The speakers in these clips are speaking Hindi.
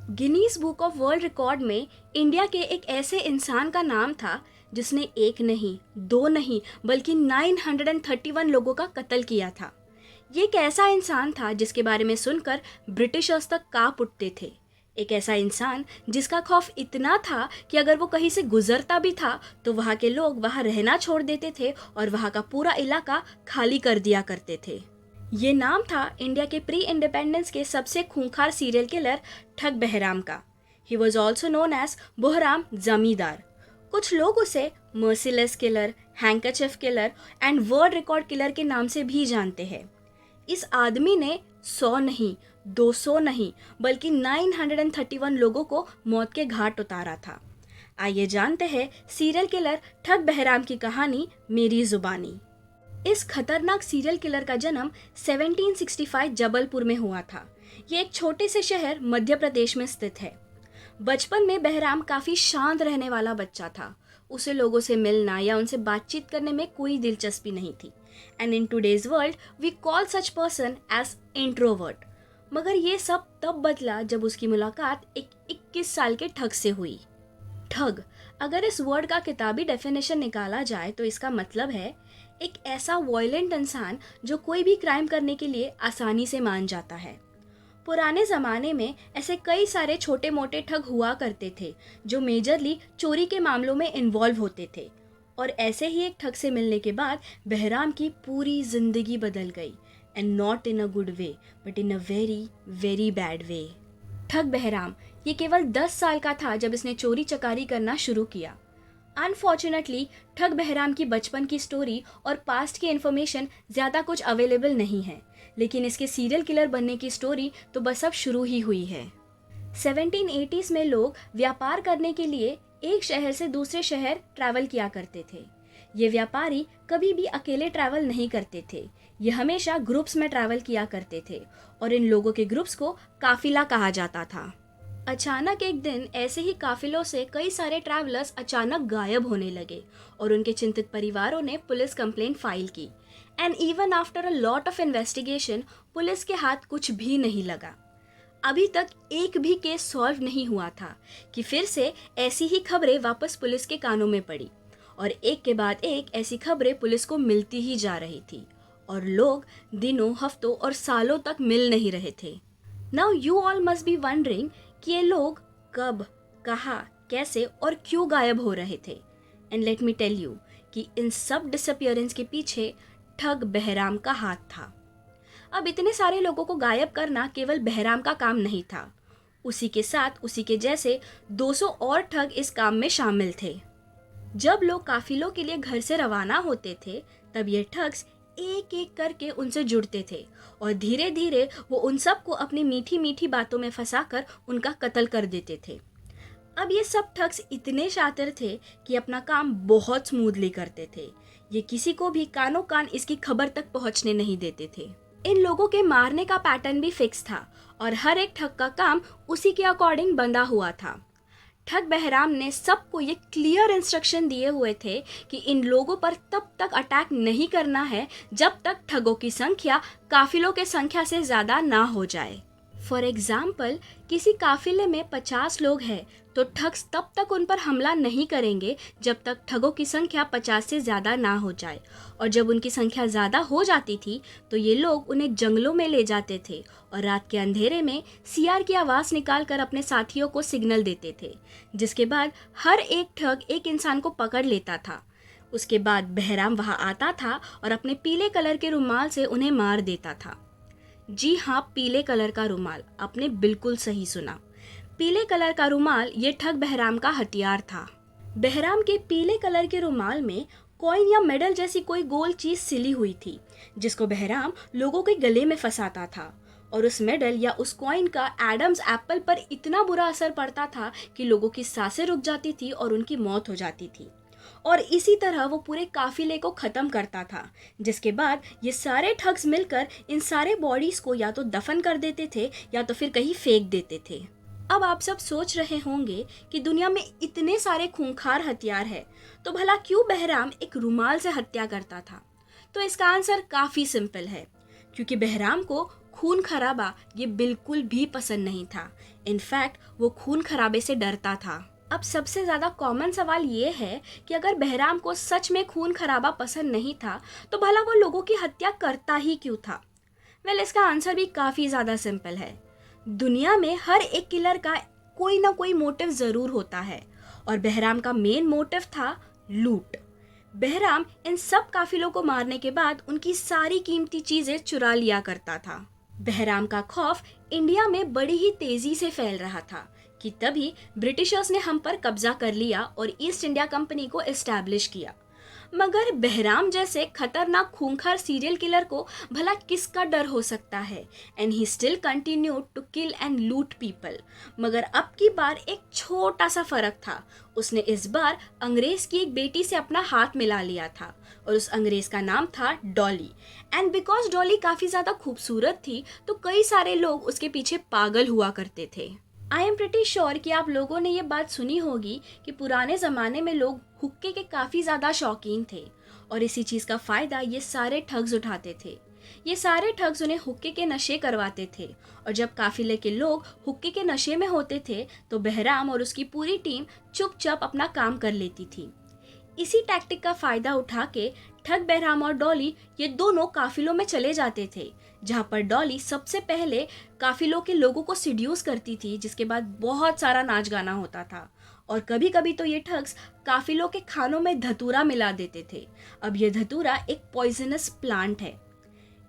Guinness book of world record में इंडिया के एक ऐसे इंसान का नाम था जिसने एक नहीं, दो नहीं, बल्कि 931 लोगों का कत्ल किया था। ये एक ऐसा इंसान था जिसके बारे में सुनकर ब्रिटिशर्स तक कांप उठते थे। एक ऐसा इंसान जिसका खौफ इतना था कि अगर वो कहीं से गुजरता भी था तो वहाँ के लोग वहाँ रहना छोड़ देते थे और वहाँ का पूरा इलाका खाली कर दिया करते थे। ये नाम था इंडिया के प्री इंडिपेंडेंस के सबसे खूंखार सीरियल किलर ठग बहराम का। He was also known as Behram zamindar. कुछ लोग उसे merciless killer, handkerchief killer and world record killer के नाम से भी जानते हैं। इस आदमी ने 100 नहीं, 200 नहीं, बल्कि 931 लोगों को मौत के घाट उतारा था। आइए जानते हैं सीरियल किलर ठग बहराम की कहानी मेरी जुबानी। इस खतरनाक सीरियल किलर का जन्म 1765 जबलपुर में हुआ था। ये एक छोटे से शहर मध्य प्रदेश में स्थित है। बचपन में बहराम काफी शांत रहने वाला बच्चा था। उसे लोगों से मिलना या उनसे बातचीत करने में कोई दिलचस्पी नहीं थी। And in today's world we call such person as introvert. मगर ये सब तब बदला जब उसकी मुलाकात एक 21 साल के ठग से हुई। ठग, अगर इस वर्ड का किताबी डेफिनेशन निकाला जाए तो इसका मतलब है एक ऐसा वॉयलेंट इंसान जो कोई भी क्राइम करने के लिए आसानी से मान जाता है। पुराने ज़माने में ऐसे कई सारे छोटे मोटे ठग हुआ करते थे जो मेजरली चोरी के मामलों में इन्वॉल्व होते थे। और ऐसे ही एक ठग से मिलने के बाद बहराम की पूरी जिंदगी बदल गई। And not in a good way but in a very very bad way. ठग बहराम ये केवल 10 साल का था जब इसने चोरी चकारी करना शुरू किया। अनफॉर्चुनेटली ठग बहराम की बचपन की स्टोरी और पास्ट की इन्फॉर्मेशन ज़्यादा कुछ अवेलेबल नहीं है, लेकिन इसके सीरियल किलर बनने की स्टोरी तो बस अब शुरू ही हुई है। 1780s में लोग व्यापार करने के लिए एक शहर से दूसरे शहर ट्रैवल किया करते थे। ये व्यापारी कभी भी अकेले ट्रैवल नहीं करते थे। ये हमेशा ग्रुप्स में ट्रैवल किया करते थे और इन लोगों के ग्रुप्स को काफिला कहा जाता था। अचानक एक दिन ऐसे ही काफिलों से कई सारे ट्रैवलर्स अचानक गायब होने लगे और उनके चिंतित परिवारों ने पुलिस कंप्लेंट फाइल की। And even after a lot of investigation police के हाथ कुछ भी नहीं लगा। अभी तक एक भी केस सॉल्व नहीं हुआ था कि फिर से ऐसी ही खबरें वापस पुलिस के कानों में पड़ी और एक के बाद एक ऐसी खबरें पुलिस को मिलती ही जा रही थी और लोग दिनों, हफ्तों और सालों तक मिल नहीं रहे थे। Now you all must be wondering कि ये लोग कब, कहाँ, कैसे और क्यों गायब हो रहे थे। And let me tell you कि इन सब डिसअपियरेंस के पीछे ठग बहराम का हाथ था। अब इतने सारे लोगों को गायब करना केवल बहराम का काम नहीं था। उसी के साथ उसी के जैसे 200 और ठग इस काम में शामिल थे। जब लोग काफिलों के लिए घर से रवाना होते थे तब ये ठग्स एक एक करके उनसे जुड़ते थे और धीरे धीरे वो उन सबको अपनी मीठी मीठी बातों में फंसाकर उनका कत्ल कर देते थे। अब ये सब ठग्स इतने शातिर थे कि अपना काम बहुत स्मूथली करते थे। ये किसी को भी कानों कान इसकी खबर तक पहुंचने नहीं देते थे। इन लोगों के मारने का पैटर्न भी फिक्स था और हर एक ठग का काम उसी के अकॉर्डिंग बंधा हुआ था। ठग बहराम ने सबको ये क्लियर इंस्ट्रक्शन दिए हुए थे कि इन लोगों पर तब तक अटैक नहीं करना है जब तक ठगों की संख्या काफिलों के संख्या से ज़्यादा ना हो जाए। फॉर एग्जाम्पल, किसी काफिले में 50 लोग हैं तो ठग्स तब तक उन पर हमला नहीं करेंगे जब तक ठगों की संख्या 50 से ज़्यादा ना हो जाए। और जब उनकी संख्या ज़्यादा हो जाती थी तो ये लोग उन्हें जंगलों में ले जाते थे और रात के अंधेरे में सीआर की आवाज़ निकाल कर अपने साथियों को सिग्नल देते थे, जिसके बाद हर एक ठग एक इंसान को पकड़ लेता था। उसके बाद बहराम वहाँ आता था और अपने पीले कलर के रुमाल से उन्हें मार देता था। जी हाँ, पीले कलर का रुमाल, आपने बिल्कुल सही सुना। पीले कलर का रुमाल ये ठग बहराम का हथियार था। बहराम के पीले कलर के रुमाल में कॉइन या मेडल जैसी कोई गोल चीज सिली हुई थी जिसको बहराम लोगों के गले में फंसाता था और उस मेडल या उस कॉइन का एडम्स एप्पल पर इतना बुरा असर पड़ता था कि लोगों की सांसें रुक जाती थी और उनकी मौत हो जाती थी। और इसी तरह वो पूरे काफिले को खत्म करता था, जिसके बाद ये सारे ठग्स मिलकर इन सारे बॉडीज को या तो दफन कर देते थे या तो फिर कहीं फेंक देते थे। अब आप सब सोच रहे होंगे कि दुनिया में इतने सारे खूंखार हथियार है तो भला क्यों बहराम एक रुमाल से हत्या करता था। तो इसका आंसर काफी सिंपल है, क्योंकि बहराम को खून खराबा ये बिल्कुल भी पसंद नहीं था। इनफैक्ट वो खून खराबे से डरता था। अब सबसे ज़्यादा कॉमन सवाल ये है कि अगर बहराम को सच में खून खराबा पसंद नहीं था तो भला वो लोगों की हत्या करता ही क्यों था? इसका आंसर भी काफ़ी ज़्यादा सिंपल है। दुनिया में हर एक किलर का कोई ना कोई मोटिव ज़रूर होता है और बहराम का मेन मोटिव था लूट। बहराम इन सब काफिलों को मारने के बाद उनकी सारी कीमती चीजें चुरा लिया करता था। बहराम का खौफ इंडिया में बड़ी ही तेजी से फैल रहा था कि तभी ब्रिटिशर्स ने हम पर कब्जा कर लिया और ईस्ट इंडिया कंपनी को एस्टैब्लिश किया। मगर बहराम जैसे खतरनाक खूंखार सीरियल किलर को भला किसका डर हो सकता है? And he still continued to kill and loot people. मगर अब की बार एक छोटा सा फर्क था। उसने इस बार अंग्रेज की एक बेटी से अपना हाथ मिला लिया था और उस अंग्रेज का नाम था डॉली। एंड बिकॉज डॉली काफी ज्यादा खूबसूरत थी तो कई सारे लोग उसके पीछे पागल हुआ करते थे। आई एम प्रिटी श्योर कि आप लोगों ने ये बात सुनी होगी कि पुराने ज़माने में लोग हुक्के के काफ़ी ज़्यादा शौकीन थे और इसी चीज़ का फ़ायदा ये सारे ठग्स उठाते थे। ये सारे ठग्स उन्हें हुक्के के नशे करवाते थे और जब काफिले के लोग हुक्के के नशे में होते थे तो बहराम और उसकी पूरी टीम चुपचाप अपना काम कर लेती थी। इसी टैक्टिक का फायदा उठा के ठग बहराम और डॉली ये दोनों काफिलों में चले जाते थे, जहाँ पर डॉली सबसे पहले काफिलों के लोगों को सिड्यूस करती थी, जिसके बाद बहुत सारा नाच गाना होता था। और कभी कभी तो ये ठग्स काफिलों के खानों में धतूरा मिला देते थे। अब ये धतूरा एक पॉइजनस प्लांट है।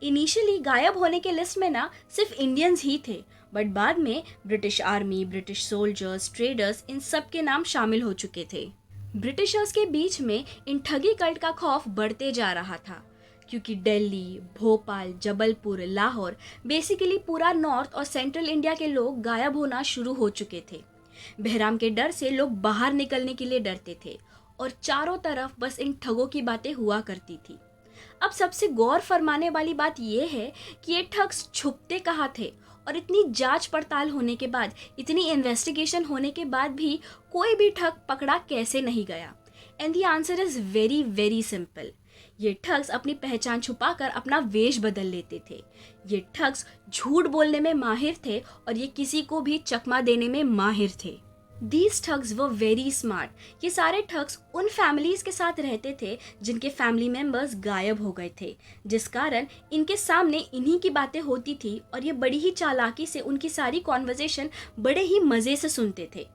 इनिशियली गायब होने के लिस्ट में ना सिर्फ इंडियंस ही थे, बट बाद में British army, British soldiers, traders, इन सब के नाम शामिल हो चुके थे। ब्रिटिशर्स के बीच में इन ठगी कल्ट का खौफ बढ़ते जा रहा था, क्योंकि दिल्ली, भोपाल, जबलपुर, लाहौर, बेसिकली पूरा नॉर्थ और सेंट्रल इंडिया के लोग गायब होना शुरू हो चुके थे। बहराम के डर से लोग बाहर निकलने के लिए डरते थे और चारों तरफ बस इन ठगों की बातें हुआ करती थी। अब सबसे गौर फरमाने वाली बात यह है कि ये ठग्स छुपते कहाँ थे और इतनी जांच पड़ताल होने के बाद, इतनी इन्वेस्टिगेशन होने के बाद भी कोई भी ठग पकड़ा कैसे नहीं गया? And the answer is very very simple. ये ठग्स अपनी पहचान छुपाकर अपना वेश बदल लेते थे। ये ठग्स झूठ बोलने में माहिर थे और ये किसी को भी चकमा देने में माहिर थे। These thugs were very smart. ये सारे ठग्स उन फैमिलीज के साथ रहते थे जिनके फैमिली मेंबर्स गायब हो गए थे, जिस कारण इनके सामने इन्हीं की बातें होती थी और ये बड़ी ही चालाकी से उनकी सारी कॉन्वर्जेशन बड़े ही मज़े से सुनते थे।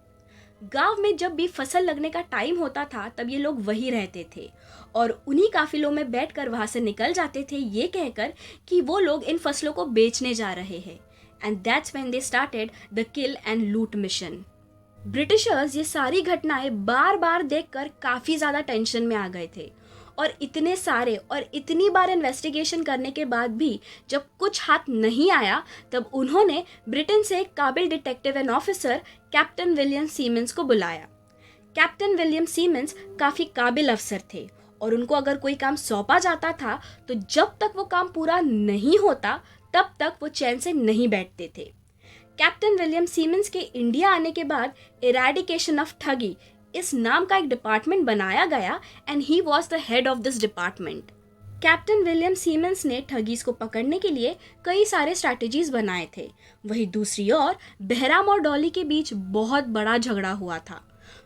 गांव में जब भी फसल लगने का टाइम होता था तब ये लोग वहीं रहते थे और उन्हीं काफिलों में बैठकर वहां से निकल जाते थे, ये कहकर कि वो लोग इन फसलों को बेचने जा रहे हैं। And that's when they started the kill and लूट मिशन। ब्रिटिशर्स ये सारी घटनाएं बार बार देखकर काफी ज्यादा टेंशन में आ गए थे और इतने सारे और इतनी बार इन्वेस्टिगेशन करने के बाद भी जब कुछ हाथ नहीं आया, तब उन्होंने ब्रिटेन से एक काबिल detective and officer captain William siemens को बुलाया। कैप्टन विलियम सीमेंस काफ़ी काबिल अफसर थे और उनको अगर कोई काम सौंपा जाता था तो जब तक वो काम पूरा नहीं होता तब तक वो चैन से नहीं बैठते थे। कैप्टन विलियम सीमेंस के इंडिया आने के बाद इरेडिकेशन ऑफ ठगी इस नाम का एक डिपार्टमेंट बनाया गया and he was the head of this department. Captain William siemens ने ठगीज को पकड़ने के लिए कई सारे स्ट्रैटेजीज बनाए थे। वहीं दूसरी ओर बहराम और डॉली के बीच बहुत बड़ा झगड़ा हुआ था।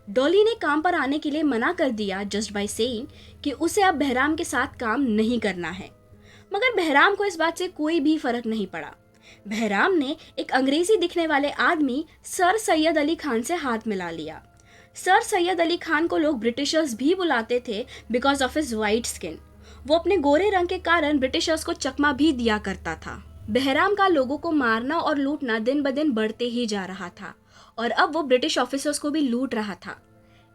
डॉली ने काम पर आने के लिए मना कर दिया जस्ट बाय सेइंग कि उसे अब बहराम के साथ काम नहीं करना है, मगर बहराम को इस बात से कोई भी फर्क नहीं पड़ा। बहराम ने एक अंग्रेजी दिखने वाले आदमी सर सैयद अली खान से हाथ मिला लिया। सर सैयद अली खान को लोग ब्रिटिशर्स भी बुलाते थे because of his white skin. वो अपने गोरे रंग के कारण ब्रिटिशर्स को चकमा भी दिया करता था। बहराम का लोगों को मारना और लूटना दिन ब दिन बढ़ते ही जा रहा था और अब वो ब्रिटिश ऑफिसर्स को भी लूट रहा था।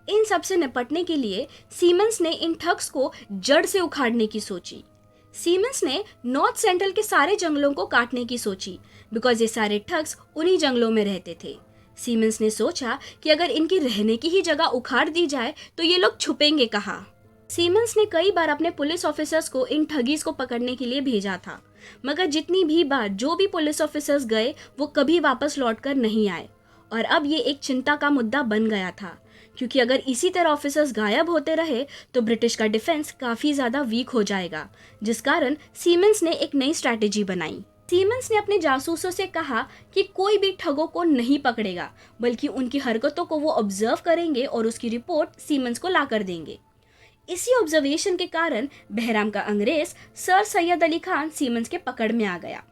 इन सब से निपटने के लिए सीमेंस ने इन ठग्स को जड़ से उखाड़ने की सोची। सीमेंस ने नॉर्थ सेंट्रल के सारे जंगलों को काटने की सोची बिकॉज ये सारे ठग्स उन्हीं जंगलों में रहते थे। सीमेंस ने सोचा कि अगर इनकी रहने की ही जगह उखाड़ दी जाए तो ये लोग छुपेंगे कहाँ। सीमेंस ने कई बार अपने पुलिस ऑफिसर्स को इन ठगीज को पकड़ने के लिए भेजा था, मगर जितनी भी बार जो भी पुलिस ऑफिसर्स गए वो कभी वापस लौटकर नहीं आए और अब ये एक चिंता का मुद्दा बन गया था, क्योंकि अगर इसी तरह ऑफिसर्स गायब होते रहे तो ब्रिटिश का डिफेंस काफ़ी ज़्यादा वीक हो जाएगा, जिस कारण सीमेंस ने एक नई स्ट्रैटेजी बनाई। सीमंस ने अपने जासूसों से कहा कि कोई भी ठगों को नहीं पकड़ेगा, बल्कि उनकी हरकतों को वो ऑब्जर्व करेंगे और उसकी रिपोर्ट सीमंस को लाकर देंगे। इसी ऑब्जर्वेशन के कारण बहराम का अंग्रेज सर सैयद अली खान सीमंस के पकड़ में आ गया।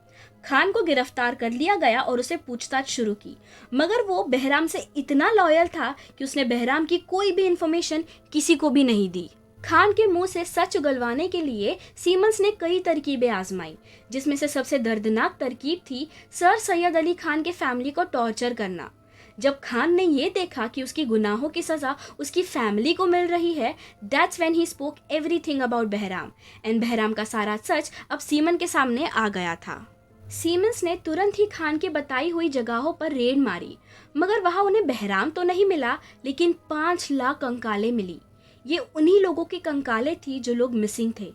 खान को गिरफ्तार कर लिया गया और उसे पूछताछ शुरू की, मगर वो बहराम से इतना लॉयल था कि उसने बहराम की कोई भी इंफॉर्मेशन किसी को भी नहीं दी। खान के मुंह से सच उगलवाने के लिए सीमंस ने कई तरकीबें आजमाई, जिसमें से सबसे दर्दनाक तरकीब थी सर सैयद अली खान के फैमिली को टॉर्चर करना। जब खान ने ये देखा कि उसकी गुनाहों की सजा उसकी फैमिली को मिल रही है, that's when he spoke everything about Bahram, and Bahram का सारा सच अब सीमन के सामने आ गया था। सीमंस ने तुरंत ही खान की बताई हुई जगहों पर रेड मारी, मगर वहां उन्हें बहराम तो नहीं मिला, लेकिन 5 लाख कंकालें मिली। ये उन्हीं लोगों की कंकालें थी जो लोग मिसिंग थे।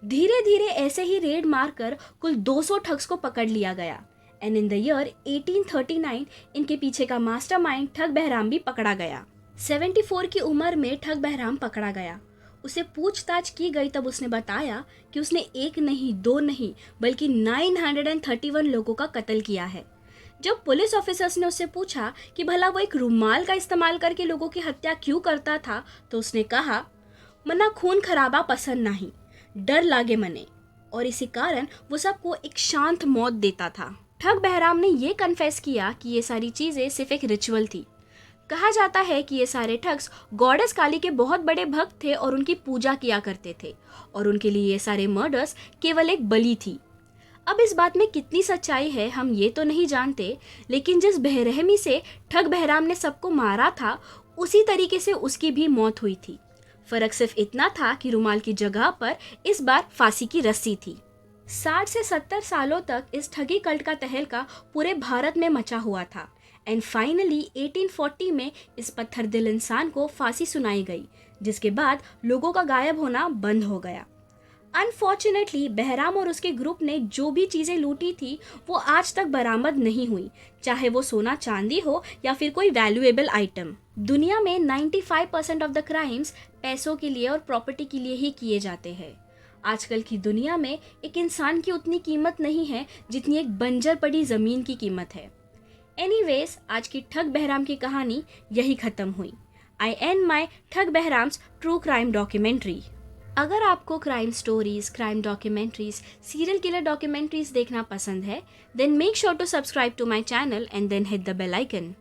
धीरे धीरे ऐसे ही रेड मारकर कुल 200 ठग्स को पकड़ लिया गया, एंड इन द ईयर 1839 इनके पीछे का मास्टरमाइंड ठग बहराम भी पकड़ा गया। 74 की उम्र में ठग बहराम पकड़ा गया। उसे पूछताछ की गई तब उसने बताया कि उसने 1 नहीं 2 नहीं बल्कि 931 लोगों का कत्ल किया है। जब पुलिस ऑफिसर्स ने उससे पूछा कि भला वो एक रुमाल का इस्तेमाल करके लोगों की हत्या क्यों करता था, तो उसने कहा, मना खून खराबा पसंद नहीं, डर लागे मने, और इसी कारण वो सबको एक शांत मौत देता था। ठग बहराम ने ये कन्फेस किया कि ये सारी चीजें सिर्फ एक रिचुअल थी। कहा जाता है कि ये सारे ठग्स गॉडेस काली के बहुत बड़े भक्त थे और उनकी पूजा किया करते थे, और उनके लिए ये सारे मर्डर्स केवल एक बलि थी। अब इस बात में कितनी सच्चाई है हम ये तो नहीं जानते, लेकिन जिस बेरहमी से ठग बहराम ने सबको मारा था, उसी तरीके से उसकी भी मौत हुई थी। फर्क सिर्फ इतना था कि रुमाल की जगह पर इस बार फांसी की रस्सी थी। 60 से 70 सालों तक इस ठगी कल्ट का तहलका पूरे भारत में मचा हुआ था, एंड फाइनली 1840 में इस पत्थर दिल इंसान को फांसी सुनाई गई, जिसके बाद लोगों का गायब होना बंद हो गया। अनफॉर्चुनेटली बहराम और उसके ग्रुप ने जो भी चीज़ें लूटी थी वो आज तक बरामद नहीं हुई, चाहे वो सोना चांदी हो या फिर कोई वैल्यूएबल आइटम। दुनिया में 95% ऑफ द क्राइम्स पैसों के लिए और प्रॉपर्टी के लिए ही किए जाते हैं। आजकल की दुनिया में एक इंसान की उतनी कीमत नहीं है जितनी एक बंजर पड़ी ज़मीन की कीमत है। एनीवेज, आज की ठग बहराम की कहानी यही ख़त्म हुई। आई एंड माई ठग बहराम्स ट्रू क्राइम डॉक्यूमेंट्री। अगर आपको crime stories, crime documentaries, serial killer documentaries देखना पसंद है, then make sure to subscribe to my channel and then hit the bell icon.